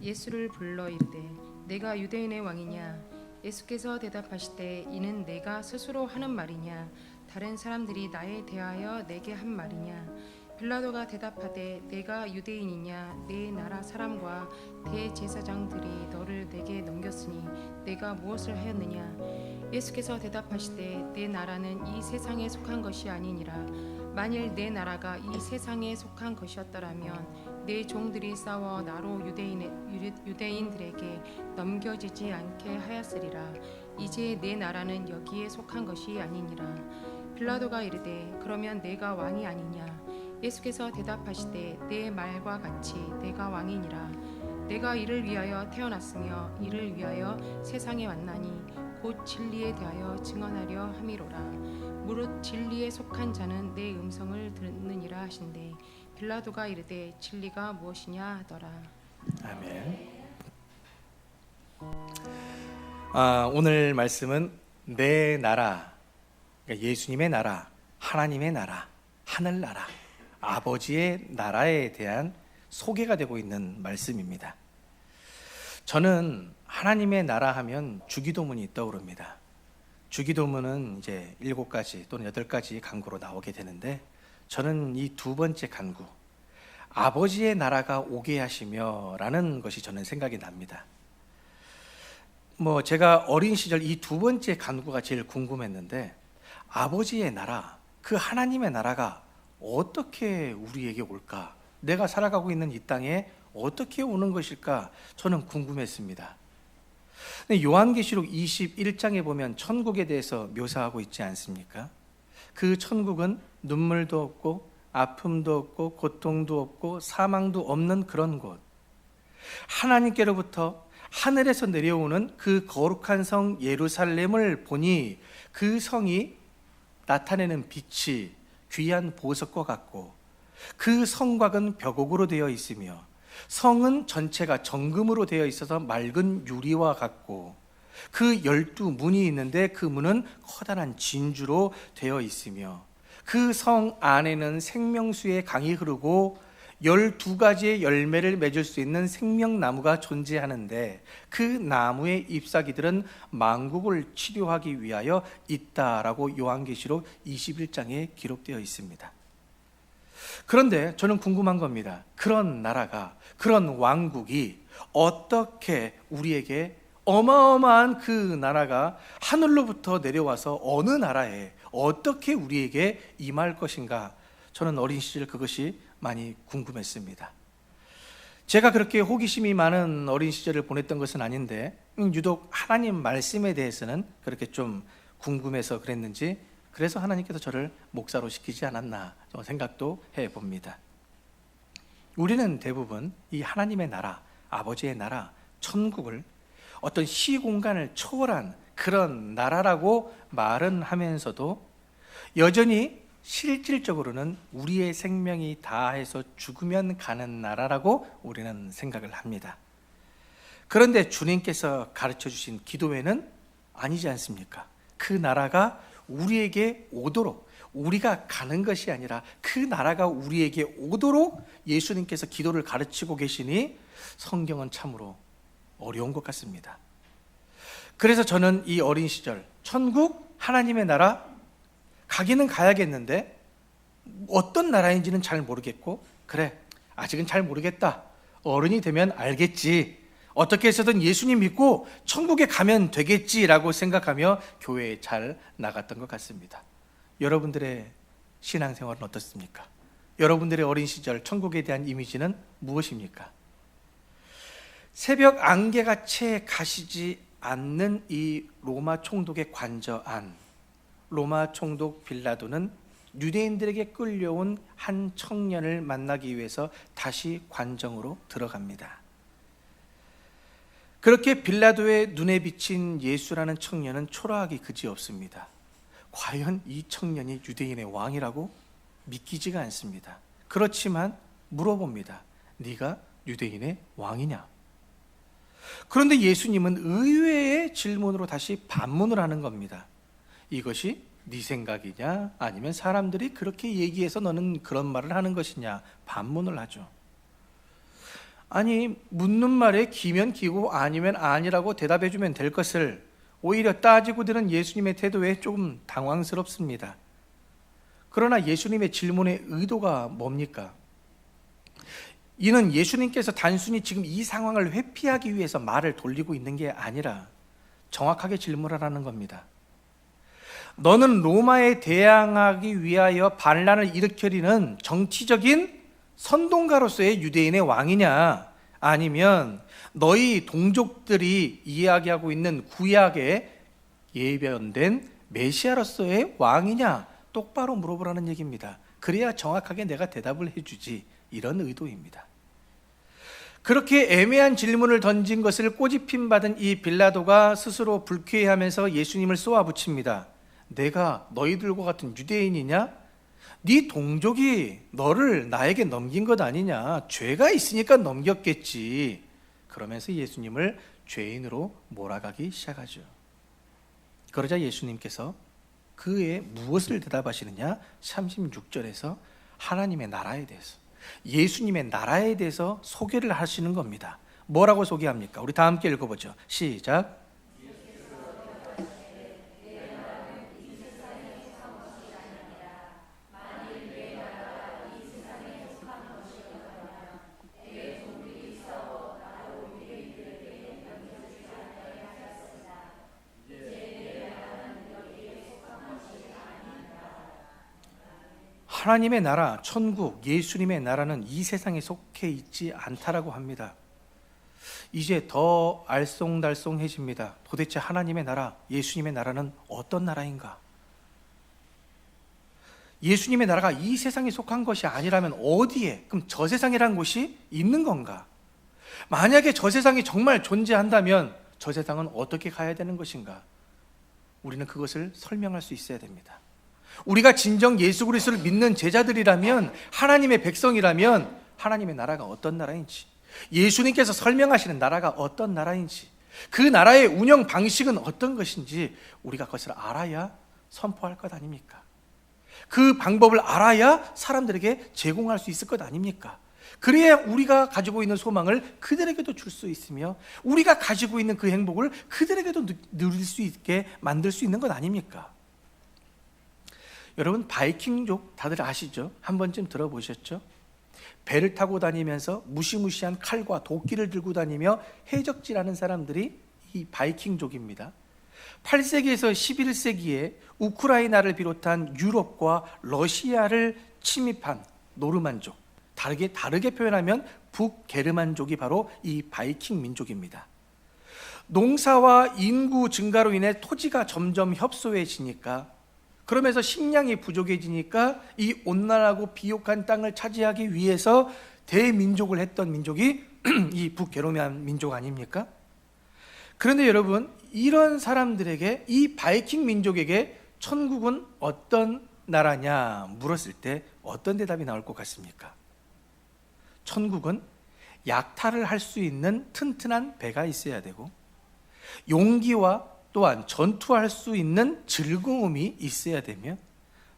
예수를 불러 이르되 내가 유대인의 왕이냐? 예수께서 대답하시되 이는 내가 스스로 하는 말이냐? 다른 사람들이 나에 대하여 내게 한 말이냐? 빌라도가 대답하되 내가 유대인이냐? 내 나라 사람과 대제사장들이 너를 내게 넘겼으니 내가 무엇을 하였느냐? 예수께서 대답하시되 내 나라는 이 세상에 속한 것이 아니니라. 만일 내 나라가 이 세상에 속한 것이었더라면 내 종들이 싸워 나로 유대인들에게 넘겨지지 않게 하였으리라. 이제 내 나라는 여기에 속한 것이 아니니라. 빌라도가 이르되 그러면 내가 왕이 아니냐? 예수께서 대답하시되 내 말과 같이 내가 왕이니라. 내가 이를 위하여 태어났으며 이를 위하여 세상에 왔나니 곧 진리에 대하여 증언하려 함이로라. 무릇 진리에 속한 자는 내 음성을 듣느니라 하신대 빌라도가 이르되 진리가 무엇이냐 하더라. 아멘. 오늘 말씀은 내 나라, 그러니까 예수님의 나라, 하나님의 나라, 하늘나라, 아버지의 나라에 대한 소개가 되고 있는 말씀입니다. 저는 하나님의 나라 하면 주기도문이 떠오릅니다. 주기도문은 이제 7가지 또는 8가지 간구로 나오게 되는데, 저는 이 두 번째 간구, 아버지의 나라가 오게 하시며 라는 것이 저는 생각이 납니다. 제가 어린 시절 이 두 번째 간구가 제일 궁금했는데, 아버지의 나라, 그 하나님의 나라가 어떻게 우리에게 올까? 내가 살아가고 있는 이 땅에 어떻게 오는 것일까? 저는 궁금했습니다. 요한계시록 21장에 보면 천국에 대해서 묘사하고 있지 않습니까? 그 천국은 눈물도 없고 아픔도 없고 고통도 없고 사망도 없는 그런 곳, 하나님께로부터 하늘에서 내려오는 그 거룩한 성 예루살렘을 보니 그 성이 나타내는 빛이 귀한 보석과 같고, 그 성곽은 벽옥으로 되어 있으며 성은 전체가 정금으로 되어 있어서 맑은 유리와 같고, 그 12문이 있는데 그 문은 커다란 진주로 되어 있으며, 그 성 안에는 생명수의 강이 흐르고 12가지의 열매를 맺을 수 있는 생명나무가 존재하는데, 그 나무의 잎사귀들은 만국을 치료하기 위하여 있다라고 요한계시록 21장에 기록되어 있습니다. 그런데 저는 궁금한 겁니다. 그런 나라가, 그런 왕국이 어떻게 우리에게, 어마어마한 그 나라가 하늘로부터 내려와서 어느 나라에 어떻게 우리에게 임할 것인가? 저는 어린 시절 그것이 많이 궁금했습니다. 제가 그렇게 호기심이 많은 어린 시절을 보냈던 것은 아닌데, 유독 하나님 말씀에 대해서는 그렇게 좀 궁금해서 그랬는지, 그래서 하나님께서 저를 목사로 시키지 않았나 생각도 해봅니다. 우리는 대부분 이 하나님의 나라, 아버지의 나라, 천국을 어떤 시공간을 초월한 그런 나라라고 말은 하면서도, 여전히 실질적으로는 우리의 생명이 다해서 죽으면 가는 나라라고 우리는 생각을 합니다. 그런데 주님께서 가르쳐 주신 기도회는 아니지 않습니까? 그 나라가 우리에게 오도록, 우리가 가는 것이 아니라 그 나라가 우리에게 오도록 예수님께서 기도를 가르치고 계시니 성경은 참으로 어려운 것 같습니다. 그래서 저는 이 어린 시절, 천국, 하나님의 나라 가기는 가야겠는데 어떤 나라인지는 잘 모르겠고, 그래, 아직은 잘 모르겠다, 어른이 되면 알겠지, 어떻게 해서든 예수님 믿고 천국에 가면 되겠지라고 생각하며 교회에 잘 나갔던 것 같습니다. 여러분들의 신앙생활은 어떻습니까? 여러분들의 어린 시절 천국에 대한 이미지는 무엇입니까? 새벽 안개가 채 가시지 않는 이 로마 총독의 관저 안, 로마 총독 빌라도는 유대인들에게 끌려온 한 청년을 만나기 위해서 다시 관정으로 들어갑니다. 그렇게 빌라도의 눈에 비친 예수라는 청년은 초라하기 그지없습니다. 과연 이 청년이 유대인의 왕이라고 믿기지가 않습니다. 그렇지만 물어봅니다. 네가 유대인의 왕이냐? 그런데 예수님은 의외의 질문으로 다시 반문을 하는 겁니다. 이것이 네 생각이냐? 아니면 사람들이 그렇게 얘기해서 너는 그런 말을 하는 것이냐? 반문을 하죠. 아니, 묻는 말에 기면 기고 아니면 아니라고 대답해 주면 될 것을 오히려 따지고 드는 예수님의 태도에 조금 당황스럽습니다. 그러나 예수님의 질문의 의도가 뭡니까? 이는 예수님께서 단순히 지금 이 상황을 회피하기 위해서 말을 돌리고 있는 게 아니라 정확하게 질문하라는 겁니다. 너는 로마에 대항하기 위하여 반란을 일으키는 정치적인 선동가로서의 유대인의 왕이냐, 아니면 너희 동족들이 이야기하고 있는 구약에 예변된 메시아로서의 왕이냐, 똑바로 물어보라는 얘기입니다. 그래야 정확하게 내가 대답을 해주지, 이런 의도입니다. 그렇게 애매한 질문을 던진 것을 꼬집힘 받은 이 빌라도가 스스로 불쾌해하면서 예수님을 쏘아붙입니다. 내가 너희들과 같은 유대인이냐? 네 동족이 너를 나에게 넘긴 것 아니냐? 죄가 있으니까 넘겼겠지. 그러면서 예수님을 죄인으로 몰아가기 시작하죠. 그러자 예수님께서 그에 무엇을 대답하시느냐? 36절에서 하나님의 나라에 대해서, 예수님의 나라에 대해서 소개를 하시는 겁니다. 뭐라고 소개합니까? 우리 다 함께 읽어보죠. 시작. 하나님의 나라, 천국, 예수님의 나라는 이 세상에 속해 있지 않다라고 합니다. 이제 더 알쏭달쏭해집니다. 도대체 하나님의 나라, 예수님의 나라는 어떤 나라인가? 예수님의 나라가 이 세상에 속한 것이 아니라면 어디에, 그럼 저 세상이라는 곳이 있는 건가? 만약에 저 세상이 정말 존재한다면 저 세상은 어떻게 가야 되는 것인가? 우리는 그것을 설명할 수 있어야 됩니다. 우리가 진정 예수 그리스도를 믿는 제자들이라면, 하나님의 백성이라면 하나님의 나라가 어떤 나라인지, 예수님께서 설명하시는 나라가 어떤 나라인지, 그 나라의 운영 방식은 어떤 것인지 우리가 그것을 알아야 선포할 것 아닙니까? 그 방법을 알아야 사람들에게 제공할 수 있을 것 아닙니까? 그래야 우리가 가지고 있는 소망을 그들에게도 줄 수 있으며, 우리가 가지고 있는 그 행복을 그들에게도 누릴 수 있게 만들 수 있는 것 아닙니까? 여러분, 바이킹족 다들 아시죠? 한 번쯤 들어보셨죠? 배를 타고 다니면서 무시무시한 칼과 도끼를 들고 다니며 해적질하는 사람들이 이 바이킹족입니다. 8세기에서 11세기에 우크라이나를 비롯한 유럽과 러시아를 침입한 노르만족, 다르게 표현하면 북게르만족이 바로 이 바이킹 민족입니다. 농사와 인구 증가로 인해 토지가 점점 협소해지니까, 그러면서 식량이 부족해지니까 이 온난하고 비옥한 땅을 차지하기 위해서 대민족을 했던 민족이 이 북게르만 민족 아닙니까? 그런데 여러분, 이런 사람들에게, 이 바이킹 민족에게 천국은 어떤 나라냐 물었을 때 어떤 대답이 나올 것 같습니까? 천국은 약탈을 할 수 있는 튼튼한 배가 있어야 되고, 용기와 또한 전투할 수 있는 즐거움이 있어야 되며,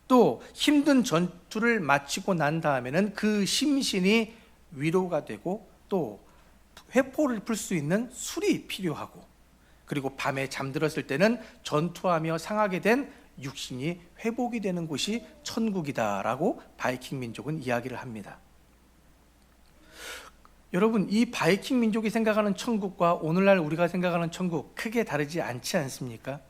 또 힘든 전투를 마치고 난 다음에는 그 심신이 위로가 되고, 또 회포를 풀 수 있는 술이 필요하고, 그리고 밤에 잠들었을 때는 전투하며 상하게 된 육신이 회복이 되는 곳이 천국이다라고 바이킹 민족은 이야기를 합니다. 여러분, 이 바이킹 민족이 생각하는 천국과 오늘날 우리가 생각하는 천국 크게 다르지 않지 않습니까?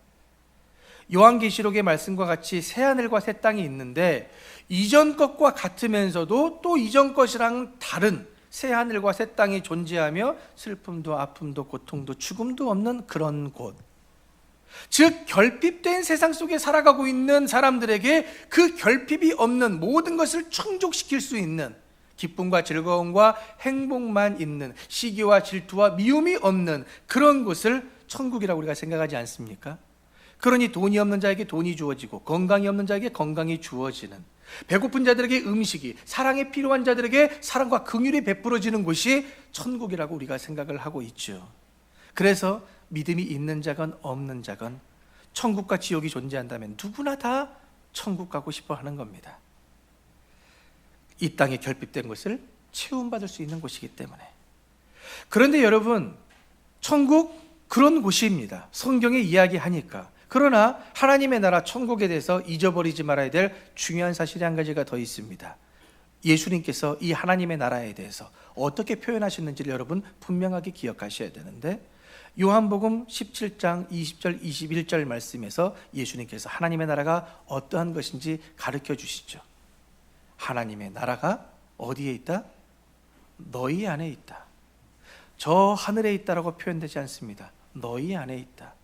요한계시록의 말씀과 같이 새하늘과 새 땅이 있는데, 이전 것과 같으면서도 또 이전 것이랑 다른 새하늘과 새 땅이 존재하며 슬픔도 아픔도 고통도 죽음도 없는 그런 곳, 즉 결핍된 세상 속에 살아가고 있는 사람들에게 그 결핍이 없는 모든 것을 충족시킬 수 있는, 기쁨과 즐거움과 행복만 있는, 시기와 질투와 미움이 없는 그런 곳을 천국이라고 우리가 생각하지 않습니까? 그러니 돈이 없는 자에게 돈이 주어지고, 건강이 없는 자에게 건강이 주어지는, 배고픈 자들에게 음식이, 사랑에 필요한 자들에게 사랑과 긍휼이 베풀어지는 곳이 천국이라고 우리가 생각을 하고 있죠. 그래서 믿음이 있는 자건 없는 자건 천국과 지옥이 존재한다면 누구나 다 천국 가고 싶어 하는 겁니다. 이 땅에 결핍된 것을 채움받을 수 있는 곳이기 때문에. 그런데 여러분, 천국 그런 곳입니다. 성경에 이야기하니까. 그러나 하나님의 나라 천국에 대해서 잊어버리지 말아야 될 중요한 사실이 한 가지가 더 있습니다. 예수님께서 이 하나님의 나라에 대해서 어떻게 표현하셨는지를 여러분 분명하게 기억하셔야 되는데, 요한복음 17장 20절 21절 말씀에서 예수님께서 하나님의 나라가 어떠한 것인지 가르쳐 주시죠. 하나님의 나라가 어디에 있다? 너희 안에 있다. 저 하늘에 있다라고 표현되지 않습니다. 너희 안에 있다.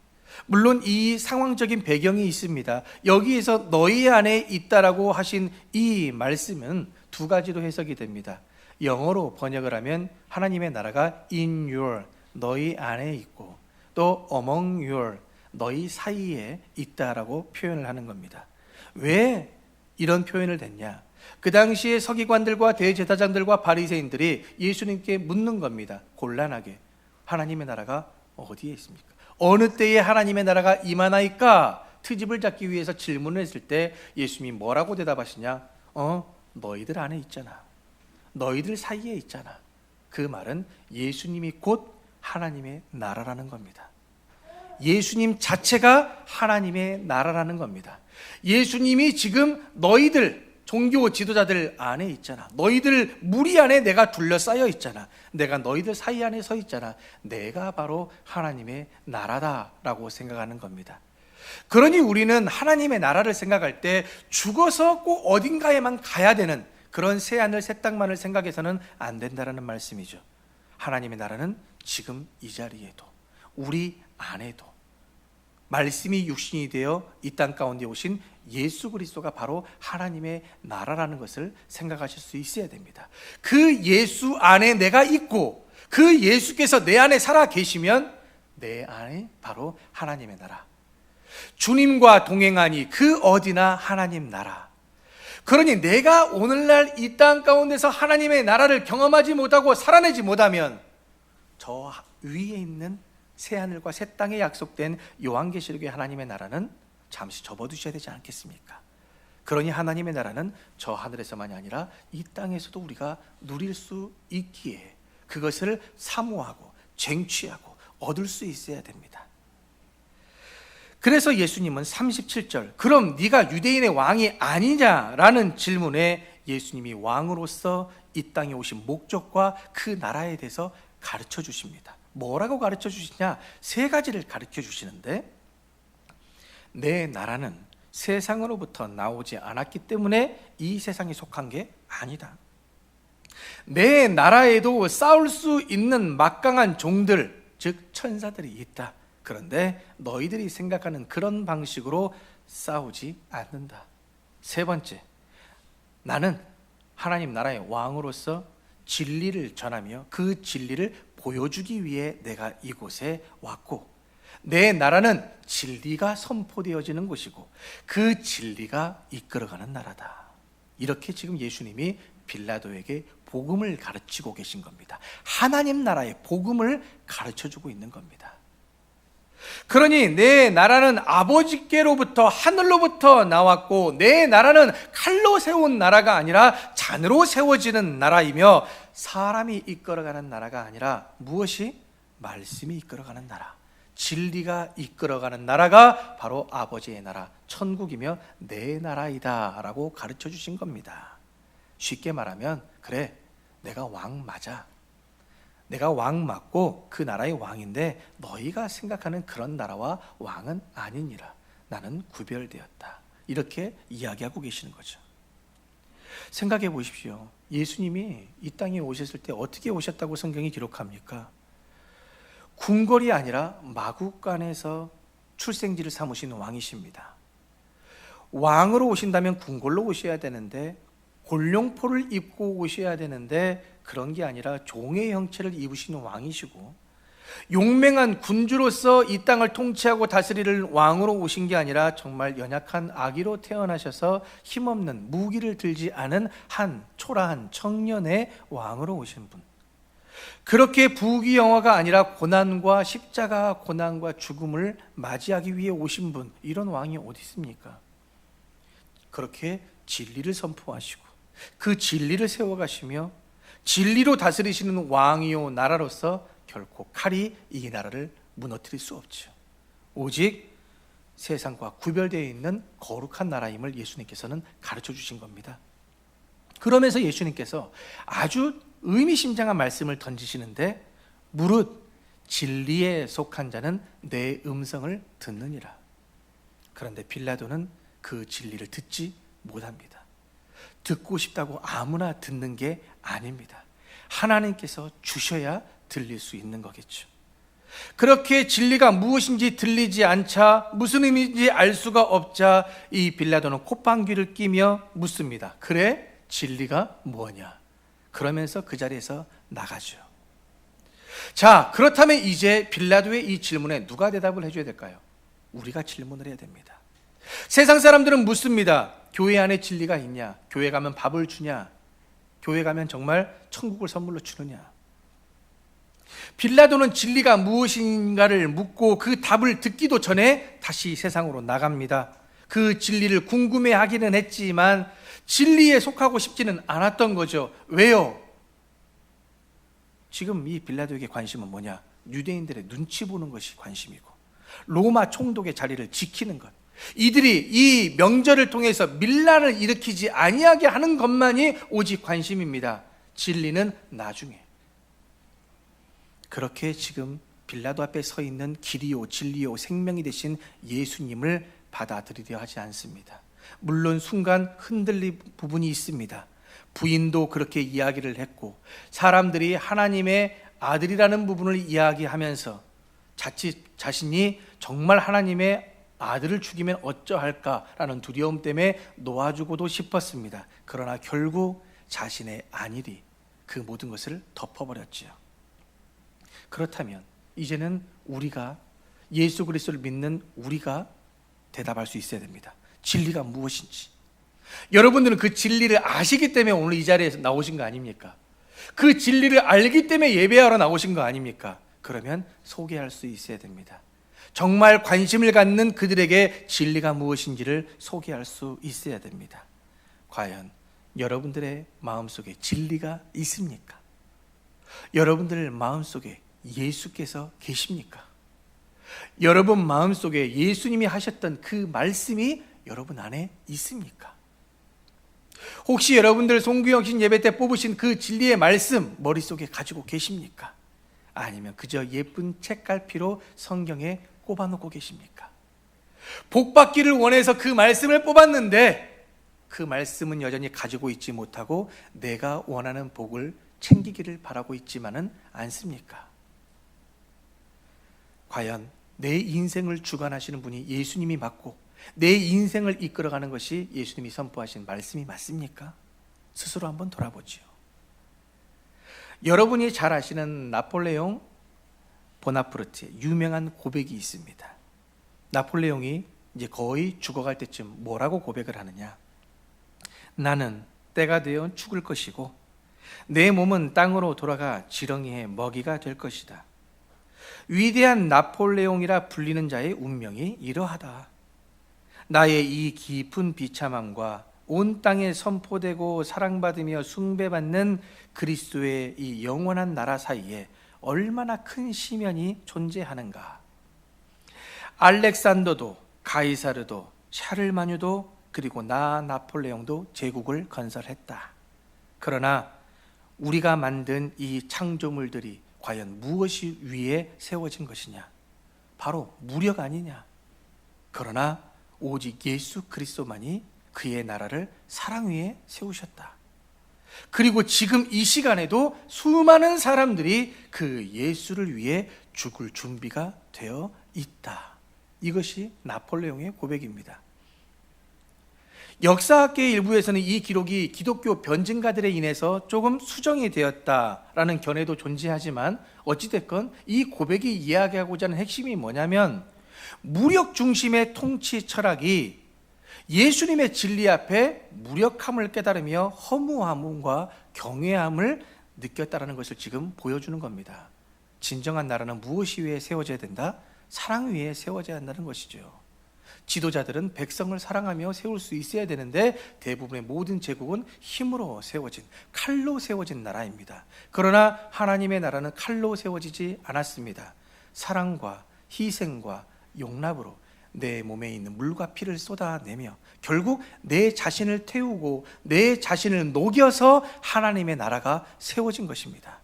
물론 이 상황적인 배경이 있습니다. 여기에서 너희 안에 있다라고 하신 이 말씀은 두 가지로 해석이 됩니다. 영어로 번역을 하면 하나님의 나라가 in your, 너희 안에 있고, 또 among your, 너희 사이에 있다라고 표현을 하는 겁니다. 왜 이런 표현을 냈냐? 그 당시에 서기관들과 대제사장들과 바리새인들이 예수님께 묻는 겁니다. 곤란하게. 하나님의 나라가 어디에 있습니까? 어느 때에 하나님의 나라가 임하나이까? 트집을 잡기 위해서 질문을 했을 때 예수님이 뭐라고 대답하시냐? 너희들 안에 있잖아. 너희들 사이에 있잖아. 그 말은 예수님이 곧 하나님의 나라라는 겁니다. 예수님 자체가 하나님의 나라라는 겁니다. 예수님이 지금 너희들 종교 지도자들 안에 있잖아. 너희들 무리 안에 내가 둘러싸여 있잖아. 내가 너희들 사이 안에 서 있잖아. 내가 바로 하나님의 나라다라고 생각하는 겁니다. 그러니 우리는 하나님의 나라를 생각할 때 죽어서 꼭 어딘가에만 가야 되는 그런 새하늘 새 땅만을 생각해서는 안 된다라는 말씀이죠. 하나님의 나라는 지금 이 자리에도, 우리 안에도, 말씀이 육신이 되어 이 땅 가운데 오신 예수 그리스도가 바로 하나님의 나라라는 것을 생각하실 수 있어야 됩니다. 그 예수 안에 내가 있고 그 예수께서 내 안에 살아 계시면 내 안에 바로 하나님의 나라, 주님과 동행하니 그 어디나 하나님 나라. 그러니 내가 오늘날 이 땅 가운데서 하나님의 나라를 경험하지 못하고 살아내지 못하면 저 위에 있는 새하늘과 새 땅에 약속된 요한계시록의 하나님의 나라는 잠시 접어두셔야 되지 않겠습니까? 그러니 하나님의 나라는 저 하늘에서만이 아니라 이 땅에서도 우리가 누릴 수 있기에 그것을 사모하고 쟁취하고 얻을 수 있어야 됩니다. 그래서 예수님은 37절, 그럼 네가 유대인의 왕이 아니냐라는 질문에 예수님이 왕으로서 이 땅에 오신 목적과 그 나라에 대해서 가르쳐 주십니다. 뭐라고 가르쳐 주시냐? 세 가지를 가르쳐 주시는데, 내 나라는 세상으로부터 나오지 않았기 때문에 이 세상에 속한 게 아니다. 내 나라에도 싸울 수 있는 막강한 종들, 즉 천사들이 있다. 그런데 너희들이 생각하는 그런 방식으로 싸우지 않는다. 세 번째, 나는 하나님 나라의 왕으로서 진리를 전하며 그 진리를 보여주기 위해 내가 이곳에 왔고, 내 나라는 진리가 선포되어지는 곳이고 그 진리가 이끌어가는 나라다. 이렇게 지금 예수님이 빌라도에게 복음을 가르치고 계신 겁니다. 하나님 나라의 복음을 가르쳐주고 있는 겁니다. 그러니 내 나라는 아버지께로부터, 하늘로부터 나왔고 내 나라는 칼로 세운 나라가 아니라 잔으로 세워지는 나라이며, 사람이 이끌어가는 나라가 아니라 무엇이? 말씀이 이끌어가는 나라, 진리가 이끌어가는 나라가 바로 아버지의 나라, 천국이며 내 나라이다 라고 가르쳐 주신 겁니다. 쉽게 말하면, 그래, 내가 왕 맞아. 내가 왕 맞고 그 나라의 왕인데 너희가 생각하는 그런 나라와 왕은 아니니라. 나는 구별되었다. 이렇게 이야기하고 계시는 거죠. 생각해 보십시오. 예수님이 이 땅에 오셨을 때 어떻게 오셨다고 성경이 기록합니까? 궁궐이 아니라 마구간에서 출생지를 삼으신 왕이십니다. 왕으로 오신다면 궁궐로 오셔야 되는데, 골룡포를 입고 오셔야 되는데 그런 게 아니라 종의 형체를 입으시는 왕이시고, 용맹한 군주로서 이 땅을 통치하고 다스리는 왕으로 오신 게 아니라 정말 연약한 아기로 태어나셔서 힘없는, 무기를 들지 않은 한 초라한 청년의 왕으로 오신 분. 그렇게 부귀영화가 아니라 고난과 십자가, 고난과 죽음을 맞이하기 위해 오신 분, 이런 왕이 어디 있습니까? 그렇게 진리를 선포하시고 그 진리를 세워가시며 진리로 다스리시는 왕이요 나라로서 결코 칼이 이 나라를 무너뜨릴 수 없죠. 오직 세상과 구별되어 있는 거룩한 나라임을 예수님께서는 가르쳐 주신 겁니다. 그러면서 예수님께서 아주 의미심장한 말씀을 던지시는데, 무릇 진리에 속한 자는 내 음성을 듣느니라. 그런데 빌라도는 그 진리를 듣지 못합니다. 듣고 싶다고 아무나 듣는 게 아닙니다. 하나님께서 주셔야 들릴 수 있는 거겠죠. 그렇게 진리가 무엇인지 들리지 않자, 무슨 의미인지 알 수가 없자 이 빌라도는 콧방귀를 끼며 묻습니다. 그래? 진리가 뭐냐? 그러면서 그 자리에서 나가죠. 자, 그렇다면 이제 빌라도의 이 질문에 누가 대답을 해줘야 될까요? 우리가 질문을 해야 됩니다. 세상 사람들은 묻습니다. 교회 안에 진리가 있냐? 교회 가면 밥을 주냐? 교회 가면 정말 천국을 선물로 주느냐? 빌라도는 진리가 무엇인가를 묻고 그 답을 듣기도 전에 다시 세상으로 나갑니다. 그 진리를 궁금해하기는 했지만 진리에 속하고 싶지는 않았던 거죠. 왜요? 지금 이 빌라도에게 관심은 뭐냐? 유대인들의 눈치 보는 것이 관심이고, 로마 총독의 자리를 지키는 것, 이들이 이 명절을 통해서 밀란을 일으키지 아니하게 하는 것만이 오직 관심입니다. 진리는 나중에. 그렇게 지금 빌라도 앞에 서 있는 길이요 진리요 생명이 되신 예수님을 받아들이려 하지 않습니다. 물론 순간 흔들릴 부분이 있습니다. 부인도 그렇게 이야기를 했고, 사람들이 하나님의 아들이라는 부분을 이야기하면서 자칫 자신이 정말 하나님의 아들을 죽이면 어쩌할까라는 두려움 때문에 놓아주고도 싶었습니다. 그러나 결국 자신의 안일이 그 모든 것을 덮어버렸지요. 그렇다면 이제는 우리가, 예수 그리스도를 믿는 우리가 대답할 수 있어야 됩니다. 진리가 무엇인지. 여러분들은 그 진리를 아시기 때문에 오늘 이 자리에 나오신 거 아닙니까? 그 진리를 알기 때문에 예배하러 나오신 거 아닙니까? 그러면 소개할 수 있어야 됩니다. 정말 관심을 갖는 그들에게 진리가 무엇인지를 소개할 수 있어야 됩니다. 과연 여러분들의 마음속에 진리가 있습니까? 여러분들 마음속에 예수께서 계십니까? 여러분 마음속에 예수님이 하셨던 그 말씀이 여러분 안에 있습니까? 혹시 여러분들 송구영신 예배 때 뽑으신 그 진리의 말씀 머릿속에 가지고 계십니까? 아니면 그저 예쁜 책갈피로 성경에 꼽아놓고 계십니까? 복 받기를 원해서 그 말씀을 뽑았는데 그 말씀은 여전히 가지고 있지 못하고 내가 원하는 복을 챙기기를 바라고 있지만은 않습니까? 과연 내 인생을 주관하시는 분이 예수님이 맞고 내 인생을 이끌어가는 것이 예수님이 선포하신 말씀이 맞습니까? 스스로 한번 돌아보죠. 여러분이 잘 아시는 나폴레옹 보나파르트의 유명한 고백이 있습니다. 나폴레옹이 이제 거의 죽어갈 때쯤 뭐라고 고백을 하느냐? 나는 때가 되어 죽을 것이고 내 몸은 땅으로 돌아가 지렁이의 먹이가 될 것이다. 위대한 나폴레옹이라 불리는 자의 운명이 이러하다. 나의 이 깊은 비참함과 온 땅에 선포되고 사랑받으며 숭배받는 그리스도의 이 영원한 나라 사이에 얼마나 큰 시면이 존재하는가. 알렉산더도 가이사르도 샤를마뉴도 그리고 나폴레옹도 제국을 건설했다. 그러나 우리가 만든 이 창조물들이 과연 무엇이 위에 세워진 것이냐? 바로 무력 아니냐? 그러나 오직 예수 그리스도만이 그의 나라를 사랑 위에 세우셨다. 그리고 지금 이 시간에도 수많은 사람들이 그 예수를 위해 죽을 준비가 되어 있다. 이것이 나폴레옹의 고백입니다. 역사학계 일부에서는 이 기록이 기독교 변증가들에 인해서 조금 수정이 되었다라는 견해도 존재하지만 어찌됐건 이 고백이 이야기하고자 하는 핵심이 뭐냐면 무력 중심의 통치 철학이 예수님의 진리 앞에 무력함을 깨달으며 허무함과 경외함을 느꼈다라는 것을 지금 보여주는 겁니다. 진정한 나라는 무엇이 위에 세워져야 된다? 사랑 위에 세워져야 한다는 것이죠. 지도자들은 백성을 사랑하며 세울 수 있어야 되는데 대부분의 모든 제국은 힘으로 세워진, 칼로 세워진 나라입니다. 그러나 하나님의 나라는 칼로 세워지지 않았습니다. 사랑과 희생과 용납으로 내 몸에 있는 물과 피를 쏟아내며 결국 내 자신을 태우고 내 자신을 녹여서 하나님의 나라가 세워진 것입니다.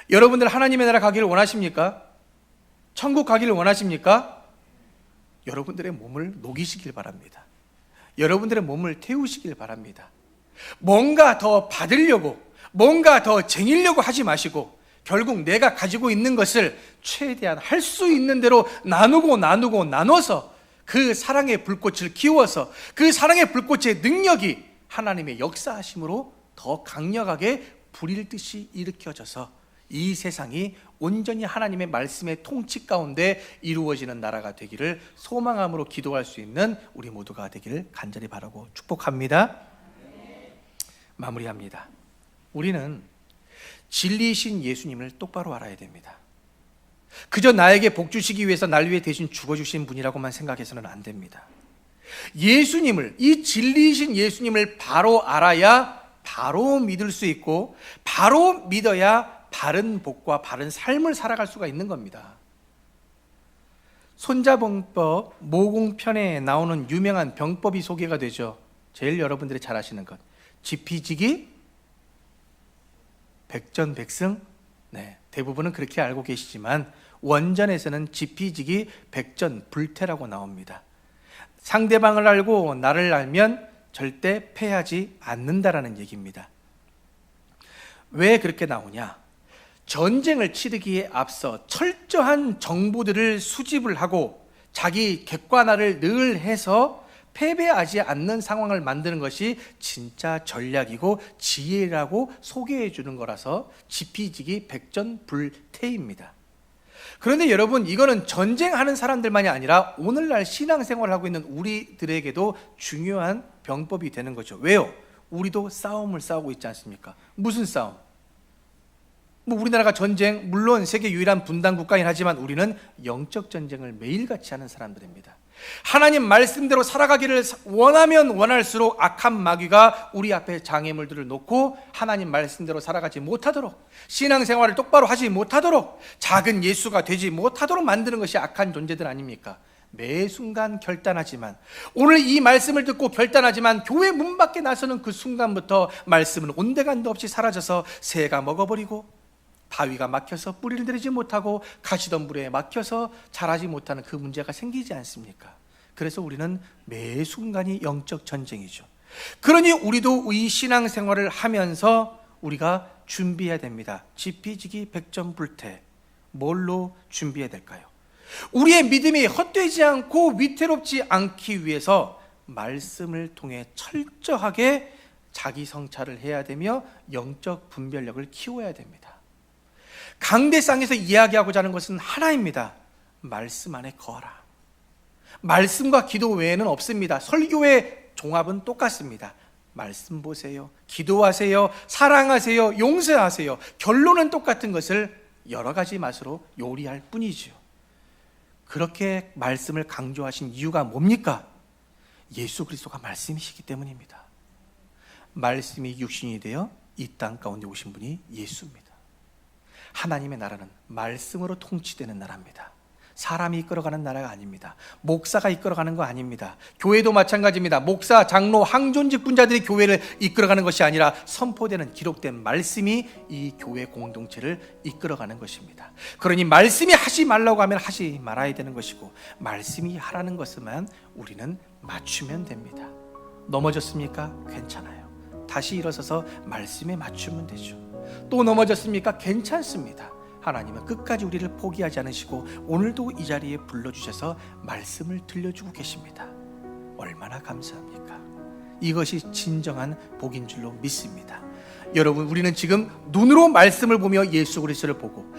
여러분들 하나님의 나라 가기를 원하십니까? 천국 가기를 원하십니까? 여러분들의 몸을 녹이시길 바랍니다. 여러분들의 몸을 태우시길 바랍니다. 뭔가 더 받으려고, 뭔가 더 쟁이려고 하지 마시고 결국 내가 가지고 있는 것을 최대한 할 수 있는 대로 나눠서 그 사랑의 불꽃을 키워서 그 사랑의 불꽃의 능력이 하나님의 역사하심으로 더 강력하게 불일 듯이 일으켜져서 이 세상이 온전히 하나님의 말씀의 통치 가운데 이루어지는 나라가 되기를 소망함으로 기도할 수 있는 우리 모두가 되기를 간절히 바라고 축복합니다. 마무리합니다. 우리는 진리이신 예수님을 똑바로 알아야 됩니다. 그저 나에게 복 주시기 위해서 날 위해 대신 죽어주신 분이라고만 생각해서는 안 됩니다. 예수님을, 이 진리이신 예수님을 바로 알아야 바로 믿을 수 있고 바로 믿어야 바른 복과 바른 삶을 살아갈 수가 있는 겁니다. 손자병법 모공편에 나오는 유명한 병법이 소개가 되죠. 제일 여러분들이 잘 아시는 것, 지피지기 백전백승. 네, 대부분은 그렇게 알고 계시지만 원전에서는 지피지기 백전불태라고 나옵니다. 상대방을 알고 나를 알면 절대 패하지 않는다라는 얘기입니다. 왜 그렇게 나오냐? 전쟁을 치르기에 앞서 철저한 정보들을 수집을 하고 자기 객관화를 늘 해서 패배하지 않는 상황을 만드는 것이 진짜 전략이고 지혜라고 소개해 주는 거라서 지피지기 백전불태입니다. 그런데 여러분, 이거는 전쟁하는 사람들만이 아니라 오늘날 신앙생활을 하고 있는 우리들에게도 중요한 병법이 되는 거죠. 왜요? 우리도 싸움을 싸우고 있지 않습니까? 무슨 싸움? 우리나라가 전쟁, 물론 세계 유일한 분단 국가이긴 하지만 우리는 영적 전쟁을 매일같이 하는 사람들입니다. 하나님 말씀대로 살아가기를 원하면 원할수록 악한 마귀가 우리 앞에 장애물들을 놓고 하나님 말씀대로 살아가지 못하도록, 신앙생활을 똑바로 하지 못하도록, 작은 예수가 되지 못하도록 만드는 것이 악한 존재들 아닙니까? 매 순간 결단하지만, 오늘 이 말씀을 듣고 결단하지만 교회 문 밖에 나서는 그 순간부터 말씀은 온데간도 없이 사라져서 새가 먹어버리고 바위가 막혀서 뿌리를 내리지 못하고 가시덤불에 막혀서 자라지 못하는 그 문제가 생기지 않습니까? 그래서 우리는 매 순간이 영적 전쟁이죠. 그러니 우리도 이 신앙생활을 하면서 우리가 준비해야 됩니다. 지피지기 백전불태. 뭘로 준비해야 될까요? 우리의 믿음이 헛되지 않고 위태롭지 않기 위해서 말씀을 통해 철저하게 자기 성찰을 해야 되며 영적 분별력을 키워야 됩니다. 강대상에서 이야기하고자 하는 것은 하나입니다. 말씀 안에 거하라. 말씀과 기도 외에는 없습니다. 설교의 종합은 똑같습니다. 말씀 보세요, 기도하세요, 사랑하세요, 용서하세요. 결론은 똑같은 것을 여러 가지 맛으로 요리할 뿐이죠. 그렇게 말씀을 강조하신 이유가 뭡니까? 예수 그리스도가 말씀이시기 때문입니다. 말씀이 육신이 되어 이 땅 가운데 오신 분이 예수입니다. 하나님의 나라는 말씀으로 통치되는 나라입니다. 사람이 이끌어가는 나라가 아닙니다. 목사가 이끌어가는 거 아닙니다. 교회도 마찬가지입니다. 목사, 장로, 항존 직분자들이 교회를 이끌어가는 것이 아니라 선포되는 기록된 말씀이 이 교회 공동체를 이끌어가는 것입니다. 그러니 말씀이 하지 말라고 하면 하지 말아야 되는 것이고, 말씀이 하라는 것만 우리는 맞추면 됩니다. 넘어졌습니까? 괜찮아요. 다시 일어서서 말씀에 맞추면 되죠. 또 넘어졌습니까? 괜찮습니다. 하나님은 끝까지 우리를 포기하지 않으시고 오늘도 이 자리에 불러주셔서 말씀을 들려주고 계십니다. 얼마나 감사합니까? 이것이 진정한 복인 줄로 믿습니다. 여러분, 우리는 지금 눈으로 말씀을 보며 예수 그리스도를 보고,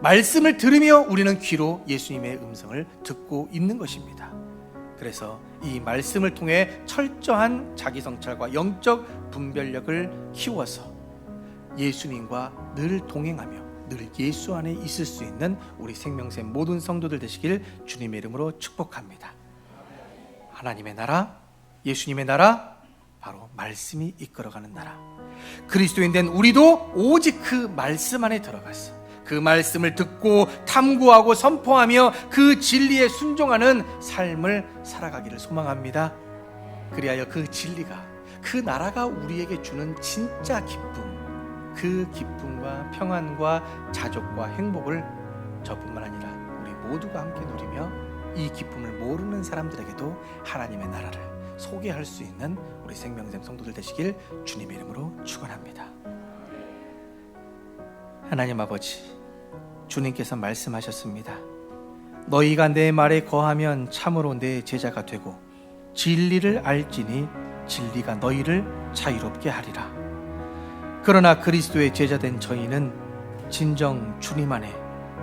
말씀을 들으며 우리는 귀로 예수님의 음성을 듣고 있는 것입니다. 그래서 이 말씀을 통해 철저한 자기 성찰과 영적 분별력을 키워서 예수님과 늘 동행하며 늘 예수 안에 있을 수 있는 우리 생명샘 모든 성도들 되시길 주님의 이름으로 축복합니다. 하나님의 나라, 예수님의 나라, 바로 말씀이 이끌어가는 나라. 그리스도인 된 우리도 오직 그 말씀 안에 들어갔어. 그 말씀을 듣고 탐구하고 선포하며 그 진리에 순종하는 삶을 살아가기를 소망합니다. 그리하여 그 진리가, 그 나라가 우리에게 주는 진짜 기쁨, 그 기쁨과 평안과 자족과 행복을 저뿐만 아니라 우리 모두가 함께 누리며 이 기쁨을 모르는 사람들에게도 하나님의 나라를 소개할 수 있는 우리 생명샘 성도들 되시길 주님의 이름으로 축원합니다. 하나님 아버지, 주님께서 말씀하셨습니다. 너희가 내 말에 거하면 참으로 내 제자가 되고 진리를 알지니 진리가 너희를 자유롭게 하리라. 그러나 그리스도의 제자된 저희는 진정 주님 안에,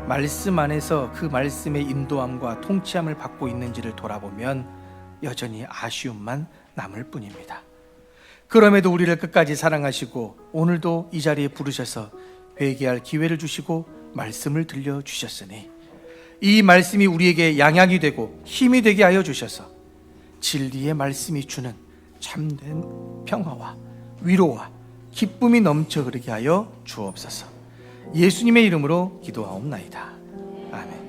말씀 안에서 그 말씀의 인도함과 통치함을 받고 있는지를 돌아보면 여전히 아쉬움만 남을 뿐입니다. 그럼에도 우리를 끝까지 사랑하시고 오늘도 이 자리에 부르셔서 회개할 기회를 주시고 말씀을 들려주셨으니 이 말씀이 우리에게 양약이 되고 힘이 되게 하여 주셔서 진리의 말씀이 주는 참된 평화와 위로와 기쁨이 넘쳐 흐르게 하여 주옵소서. 예수님의 이름으로 기도하옵나이다. 아멘.